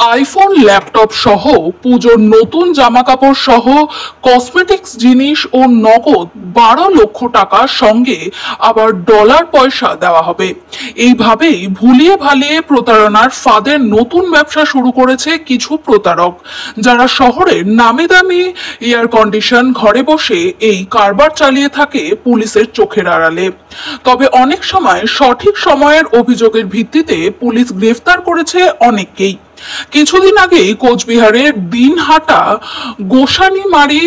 IPhone, laptop সহ পুজোর নতুন জামাকাপড় সহ কসমেটিক্স জিনিস ও নগদ 12 লক্ষ টাকার সঙ্গে আবার ডলার পয়সা দেওয়া হবে। এইভাবেই ভুলিয়ে ভালিয়ে প্রতারণার ফাঁদে নতুন ব্যবসা শুরু করেছে কিছু প্রতারক, যারা শহরের নামি দামি এয়ার কন্ডিশন ঘরে বসে এই কারবার চালিয়ে থাকে পুলিশের চোখের আড়ালে। তবে অনেক সময় সঠিক সময়ের অভিযোগের ভিত্তিতে পুলিশ গ্রেফতার করেছে অনেককেই। কিছুদিন আগেই কোচবিহারের দিনহাটা গোসানিমারি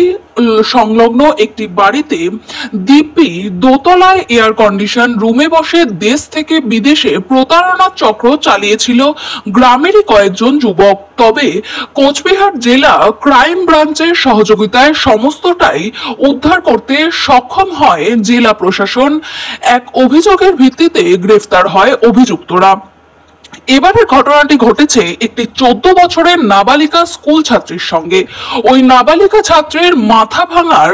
সংলগ্ন একটি বাড়িতে দিব্যি দোতলায় এয়ার কন্ডিশন রুমে বসে দেশ থেকে বিদেশে প্রতারণা চক্র চালিয়েছিল গ্রামেরই কয়েকজন যুবক। তবে কোচবিহার জেলা ক্রাইম ব্রাঞ্চের সহযোগিতায় সমস্তটাই উদ্ধার করতে সক্ষম হয় জেলা প্রশাসন। এক অভিযোগের ভিত্তিতে গ্রেফতার হয় অভিযুক্তরা। এবারের ঘটনাটি ঘটেছে একটি 14 বছরের নাবালিকা স্কুল ছাত্রীর সঙ্গে। ওই নাবালিকা ছাত্রীর মাথা ভাঙার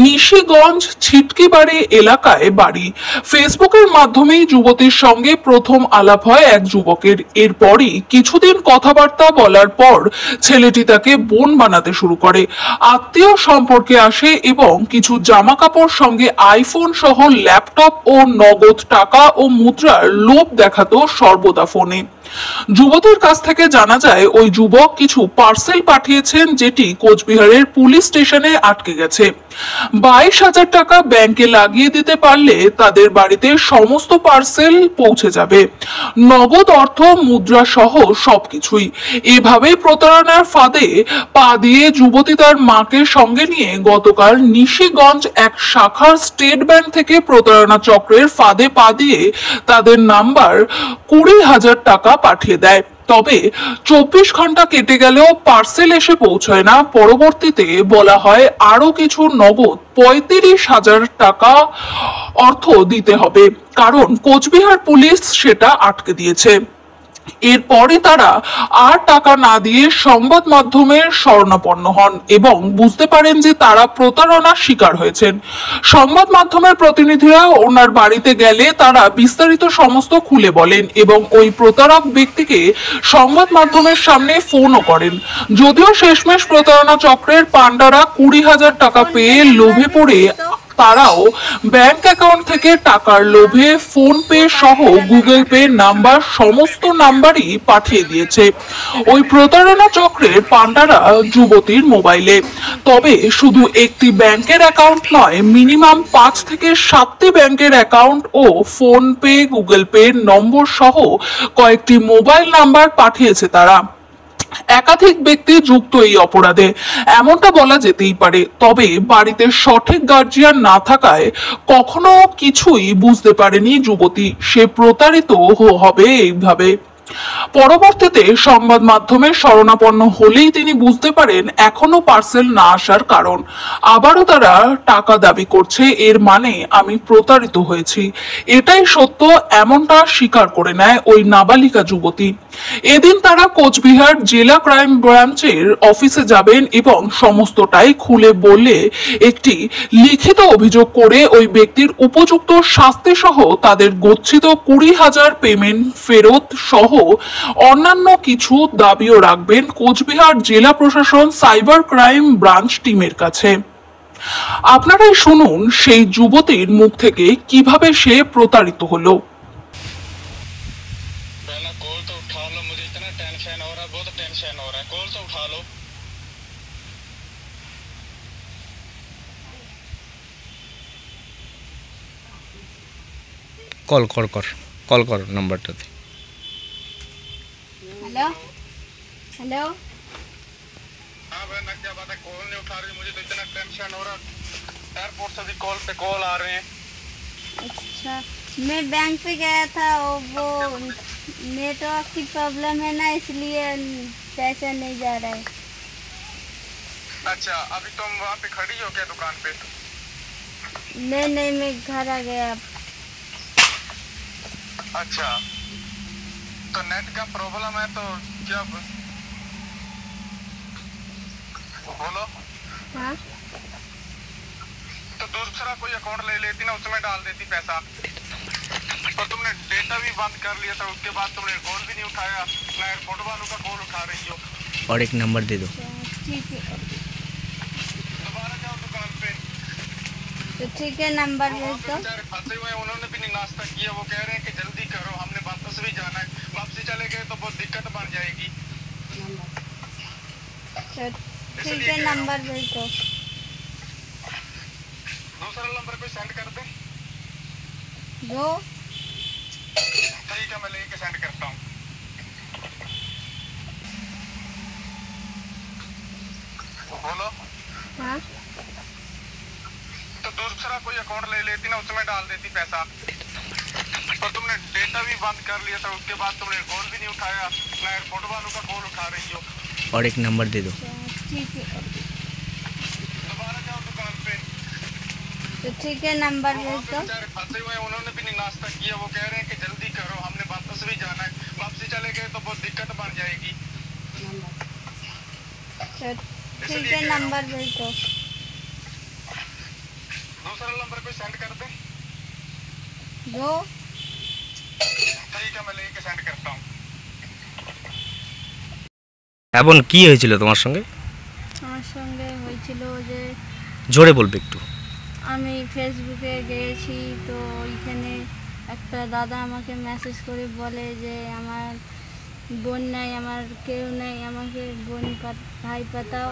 নিশিগঞ্জ ছিটকিবাড়ি এলাকায় বাড়ি। ফেসবুকের মাধ্যমেই যুবতীর সঙ্গে প্রথম আলাপ হয় এক যুবকের। এরপরই কিছুদিন কথাবার্তা বলার পর ছেলেটি তাকে বোন বানাতে শুরু করে। আত্মীয় সম্পর্কে আসে এবং কিছু জামা কাপড় সঙ্গে আইফোন সহ ল্যাপটপ ও নগদ টাকা ও মুদ্রার লোভ দেখাতো সর্বদা ফোনে। যুবতীর কাছ থেকে জানা যায় ওই যুবক কিছু পার্সেল পাঠিয়েছেন, যেটি কোচবিহারের পুলিশ স্টেশনে আটকে গেছে। 22,000 টাকা ব্যাংকে লাগিয়ে দিতে পারলে তাদের বাড়িতে সমস্ত পার্সেল পৌঁছে যাবে, নগদ অর্থ, মুদ্রা সহ সবকিছুই। এভাবেই প্রতারণার ফাঁদে পা দিয়ে যুবতী তার মাকে সঙ্গে নিয়ে গতকাল নিশিগঞ্জ এক শাখার স্টেট ব্যাংক থেকে প্রতারণা চক্রের ফাঁদে পা দিয়ে তাদের নাম্বার 20,000 টাকা পাঠিয়ে দেয়। তবে 24 ঘন্টা কেটে গেলেও পার্সেল এসে পৌঁছয় না। পরবর্তীতে বলা হয় আরো কিছু নগদ 35,000 টাকা অর্থ দিতে হবে, কারণ কোচবিহার পুলিশ সেটা আটকে দিয়েছে। এরপরে তারা আর টাকা না দিয়ে সংবাদ মাধ্যমের শরণাপন্ন হন এবং বুঝতে পারেন যে তারা প্রতারণার শিকার হয়েছেন। সংবাদ মাধ্যমের প্রতিনিধিরা ওনার বাড়িতে গেলে তারা বিস্তারিত সমস্ত খুলে বলেন এবং ওই প্রতারক ব্যক্তিকে সংবাদ মাধ্যমের সামনে ফোনও করেন। যদিও শেষমেশ প্রতারণা চক্রের পান্ডারা 20,000 টাকা পেয়ে লোভে পড়ে তারাও ব্যাংক অ্যাকাউন্ট থেকে টাকার লোভে ফোন পে সহ গুগল পে নাম্বার সমস্ত নাম্বারই পাঠিয়ে দিয়েছে ওই প্রতারণা চক্রের পান্ডারা যুবতীর মোবাইলে। তবে শুধু একটি ব্যাংকের অ্যাকাউন্ট নয়, মিনিমাম 5 থেকে 7টি ব্যাংকের অ্যাকাউন্ট ও PhonePe, Google Pay number সহ কয়েকটি মোবাইল নাম্বার পাঠিয়েছে তারা। একাধিক ব্যক্তি যুক্ত এই অপরাধে এমনটা বলা যেতেই পারে। তবে বাড়িতে সঠিক গার্জিয়ান না থাকায় কখনো কিছুই বুঝতে পারেনি যুবতী, সে প্রতারিত হবে এইভাবে। পরবর্তীতে সংবাদ মাধ্যমের শরণাপন্ন হলেই তিনি বুঝতে পারেন এখনো পার্সেল না আসার কারণ। আবারও তারা টাকা দাবি করছে, এর মানে আমি প্রতারিত হয়েছি, এটাই সত্য, এমনটা স্বীকার করে নেয় ওই নাবালিকা যুবতী। এদিন তারা কোচবিহার জেলা ক্রাইম ব্রাঞ্চের অফিসে যাবেন এবং সমস্তটাই খুলে বলে একটি লিখিত অভিযোগ করে ওই ব্যক্তির উপযুক্ত শাস্তি সহ তাদের গচ্ছিত 20,000 পেমেন্ট ফেরত সহ অন্যান্য কিছু দাবিও রাখবেন কোচবিহার জেলা প্রশাসন সাইবার ক্রাইম ব্রাঞ্চ টিমের কাছে। আপনারাই শুনুন সেই যুবতীর মুখ থেকে কিভাবে সে প্রতারিত হলো। कॉल कर नंबरটাতে। हेलो हेलो, हाँ बहन, क्या बात है? कॉल नहीं उठा रही, मुझे तो इतना टेंशन हो रहा। एयरपोर्ट से भी कॉल आ रहे हैं। अच्छा, मैं बैंक पे गया था, वो नेटवर्क की प्रॉब्लम है ना, इसलिए पैसा नहीं जा रहा है। अच्छा, अभी तुम वहाँ पे खड़ी हो क्या दुकान पे? नहीं, मैं घर आ गया। अच्छा, तो नेट का प्रॉब्लम है तो क्या बोलो? हाँ, तो दूसरा कोई अकाउंट ले लेती ना, उसमें डाल देती पैसा। और तुमने डेटा भी बंद कर लिया था, उसके बाद तुमने कॉल भी नहीं उठाया, ना एयरपोर्ट वालों का कॉल उठा रही हो। और एक नंबर दे दो। ठीक है, दोबारा जाओ दुकान पे। तो ठीक है, नंबर भेज दो। बेचारे फंसे हुए हैं, उन्होंने भी नहीं नाश्ता किया। वो कह रहे हैं कि जल्दी करो, हमने वापस भी जाना है। वापसी चले गए तो बहुत दिक्कत बन जाएगी। तो ठीक है, नंबर भेज दो। दूसरा नंबर पे सेंड कर दे। दो। ठीक है, मैं लेके सेंड करता हूँ। बोलो। हाँ, तो दूसरा कोई अकाउंट ले लेती ना, उसमें डाल देती पैसा। और तुमने डेटा भी बंद कर लिया था, उसके बाद तुमने कॉल भी नहीं उठाया, ना एयरपोर्ट वालों का कॉल उठा रही हो। और एक नंबर दे दो। ठीक है, दोबारा जाओ दुकान पे। तो ठीक है, नंबर भेज दो। बेचारे फंसे हुए हैं, उन्होंने भी नहीं नाश्ता किया। वो कह रहे हैं कि जल्दी करो, हमने वापस भी जाना है। वापसी चले गए तो बहुत दिक्कत बन जाएगी। तो ठीक है, नंबर भेज दो। दूसरा नंबर पे सेंड कर दे। दो। ठीक है, मैं लेके सेंड करता हूँ। এমন কি হয়েছিল তোমার সঙ্গে? আমার সঙ্গে হয়েছিল যে জোরে বলবে একটু। আমি ফেসবুকে গিয়েছি, তো ওইখানে একটা দাদা আমাকে মেসেজ করে বলে যে আমার বোন নাই, আমার কেউ নেই, আমাকে ভাই পাতাও,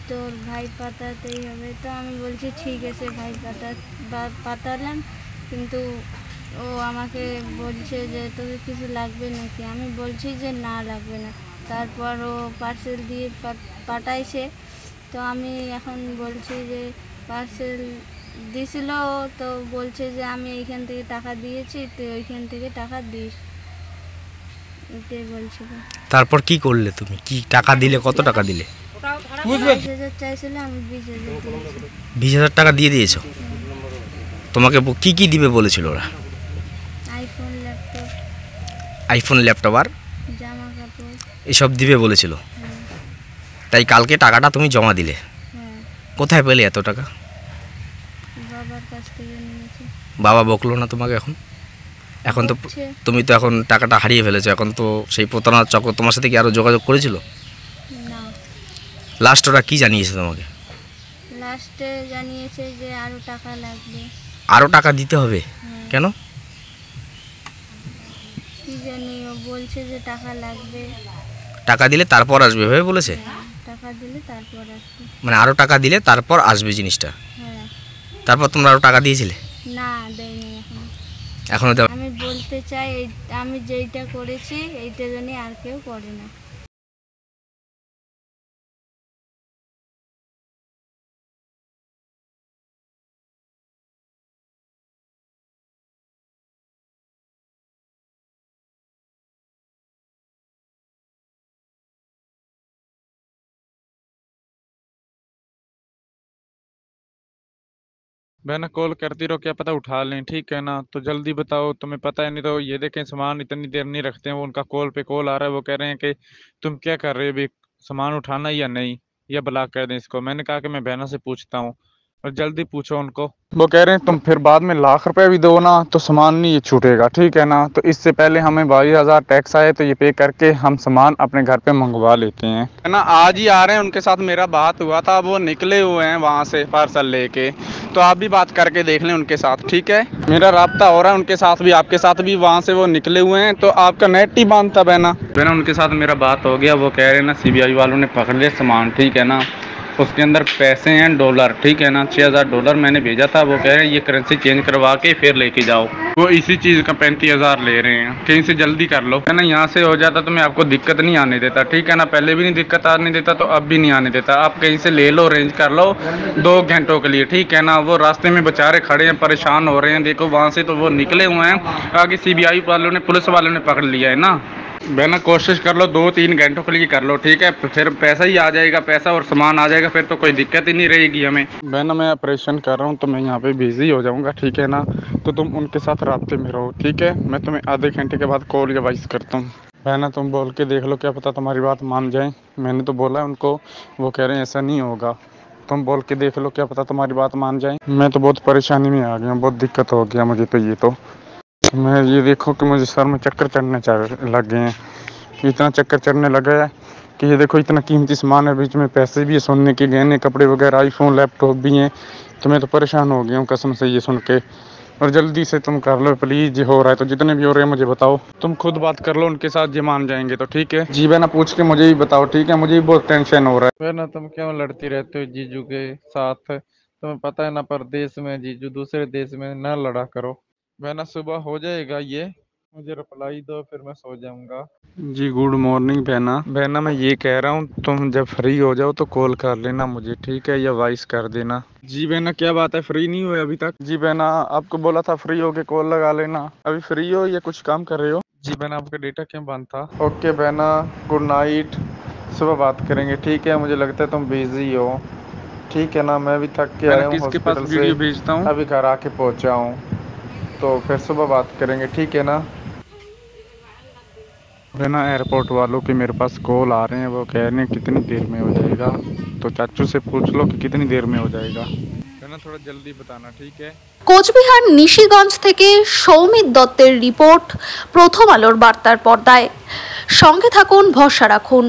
তোর ভাই পাতাতেই হবে। তো আমি বলছি ঠিক আছে, ভাই পাতালাম, কিন্তু ও আমাকে বলছে যে তোকে কিছু লাগবে নাকি। আমি বলছি যে না, লাগবে না। তারপর ও পার্সেল দিয়ে পাঠাইছে। তো আমি এখন বলছি যে পার্সেল দিছিল, তো বলছে যে আমি এইখান থেকে টাকা দিয়েছি, তুই ওইখান থেকে টাকা দিস, এটাই বলছিল। তারপর কি করলে তুমি? কি টাকা দিলে? কত টাকা দিলে? 20,000 চাইছিল, আমি 20,000 দিয়েছি। 20,000 টাকা দিয়ে দিয়েছো? তোমাকে কি কি দিবে বলেছিল ওরা? আইফোন, ল্যাপটপ, আইফোন, ল্যাপটপ আর জামা কাপড়। এসব দিবে বলেছিল। হ্যাঁ, তাই কালকে টাকাটা তুমি জমা দিলে। হ্যাঁ, কোথায় পেলে এত টাকা? বাবার কাছ থেকে নিয়েছি। বাবা বকলো না তোমাকে? এখন তো বকছে। তুমি তো এখন টাকাটা হারিয়ে ফেলেছো। এখন তো সেই প্রতারণার চক্র তোমার সাথে কি আরও যোগাযোগ করেছিল? না, লাস্ট ওরা কি জানিয়েছে তোমাকে? লাস্টে জানিয়েছে যে আরও টাকা লাগবে। আরও টাকা দিতে হবে? হ্যাঁ, কেন? কি জানি, ও বলছে যে টাকা লাগবে। টাকা দিলে তারপর আসবে ভেবে বলেছে? হ্যাঁ, টাকা দিলে তারপর আসবে। মানে আরও টাকা দিলে তারপর আসবে জিনিসটা। হ্যাঁ, তারপর তোমরা আরও টাকা দিয়েছিলে? না, দেয়নি এখন। এখনও তো আমি বলতে চাই আমি যেইটা করেছি এইটা জানি আর কেউ করে না। बहना कॉल करती रहो, क्या पता उठा लें। ठीक है ना, तो जल्दी बताओ, तुम्हें पता है। नहीं तो ये देखें, सामान इतनी देर नहीं रखते हैं वो, उनका कॉल पे कॉल आ रहा है। वो कह रहे हैं कि तुम क्या कर रहे हो अभी, सामान उठाना या नहीं, या ब्लॉक कर दें इसको। मैंने कहा कि मैं बहना से पूछता हूँ, और जल्दी पूछो उनको। वो कह रहे हैं तुम फिर बाद में लाख रुपए भी दो ना तो सामान नहीं छूटेगा। ठीक है ना, तो इससे पहले हमें 22,000 टैक्स आए, तो ये पे करके हम सामान अपने घर पे मंगवा लेते हैं, है ना। आज ही आ रहे हैं, उनके साथ मेरा बात हुआ था, वो निकले हुए हैं वहाँ से पार्सल लेके। तो आप भी बात करके देख लें उनके साथ, ठीक है। मेरा राब्ता हो रहा है उनके साथ भी, आपके साथ भी। वहाँ से वो निकले हुए हैं, तो आपका नेट ही बंद था बहना। उनके साथ मेरा बात हो गया। वो कह रहे हैं ना CBI वालों ने पकड़ लिया सामान, ठीक है ना। उसके अंदर पैसे हैं डॉलर, ठीक है ना। 6,000 डॉलर मैंने भेजा था। वो कह रहे हैं ये करेंसी चेंज करवा के फिर लेके जाओ। वो इसी चीज़ का 35,000 ले रहे हैं। कहीं से जल्दी कर लो, है ना। यहाँ से हो जाता तो मैं आपको दिक्कत नहीं आने देता, ठीक है ना। पहले भी नहीं दिक्कत आने देता, तो अब भी नहीं आने देता। आप कहीं से ले लो, अरेंज कर लो 2 घंटों के लिए, ठीक है ना। वो रास्ते में बेचारे खड़े हैं, परेशान हो रहे हैं। देखो वहाँ से तो वो निकले हुए हैं, आगे CBI वालों ने, पुलिस वालों ने पकड़ लिया है ना। बहना कोशिश कर लो, 2-3 घंटों के लिए कर लो, ठीक है। फिर पैसा ही आ जाएगा, पैसा और सामान आ जाएगा, फिर तो कोई दिक्कत ही नहीं रहेगी हमें। बहना मैं ऑपरेशन कर रहा हूँ, तो मैं यहाँ पे बिजी हो जाऊँगा, ठीक है ना। तो तुम उनके साथ राब्ते में रहो, ठीक है। मैं तुम्हें आधे घंटे के बाद कॉल या वॉइस करता हूँ। बहना तुम बोल के देख लो, क्या पता तुम्हारी बात मान जाए। मैंने तो बोला है उनको, वो कह रहे हैं ऐसा नहीं होगा। तुम बोल के देख लो, क्या पता तुम्हारी बात मान जाए। मैं तो बहुत परेशानी में आ गया हूँ, बहुत दिक्कत हो गया मुझे तो। ये तो मैं ये देखो कि मुझे सर में चक्कर चढ़ने लग गए हैं। इतना चक्कर चढ़ने लगा है कि ये देखो इतना कीमती सामान है, बीच में पैसे भी है, सोने के गहने, कपड़े वगैरह, आईफोन, लैपटॉप भी हैं। तो मैं तो परेशान हो गया हूँ कसम से ये सुन के। और जल्दी से तुम कर लो प्लीज़, ये हो रहा है तो जितने भी हो रहे हैं मुझे बताओ। तुम खुद बात कर लो उनके साथ, ये मान जाएंगे तो ठीक है। जी बहना पूछ के मुझे ही बताओ, ठीक है, मुझे भी बहुत टेंशन हो रहा है। बहना तुम क्यों लड़ती रहते हो जीजू के साथ? तुम्हें पता है ना परदेश में जीजू, दूसरे देश में ना लड़ा करो। बहना सुबह हो जाएगा ये, मुझे रिप्लाई दो फिर मैं सो जाऊंगा। जी गुड मॉर्निंग बहना। बहना मैं ये कह रहा हूँ तुम जब फ्री हो जाओ तो कॉल कर लेना मुझे, ठीक है, या वॉइस कर देना। जी बहना क्या बात है, फ्री नहीं हुए अभी तक? जी बहना आपको बोला था फ्री हो के कॉल लगा लेना। अभी फ्री हो या कुछ काम कर रहे हो? जी बहना आपका डेटा क्यों बंद था? ओके बहना, गुड नाइट, सुबह बात करेंगे, ठीक है। मुझे लगता है तुम बिजी हो, ठीक है ना। मैं भी थक के आया हूँ हॉस्पिटल से, भेजता हूँ, अभी घर आके पहुँचा हूँ, तो फिर सुबह बात करेंगे, ठीक है ना। है ना एयरपोर्ट वालों के मेरे पास कॉल आ रहे हैं, वो कह रहे हैं कितनी देर में हो जाएगा, तो चाचू से पूछ लो कि कितनी देर में हो जाएगा, है ना, थोड़ा जल्दी बताना, ठीक है। কোচবিহার নিশিগঞ্জ থেকে সৌমিত দত্তের রিপোর্ট, প্রথম আলোর বার্তার পর্দায়। সঙ্গে থাকুন, ভরসা রাখুন।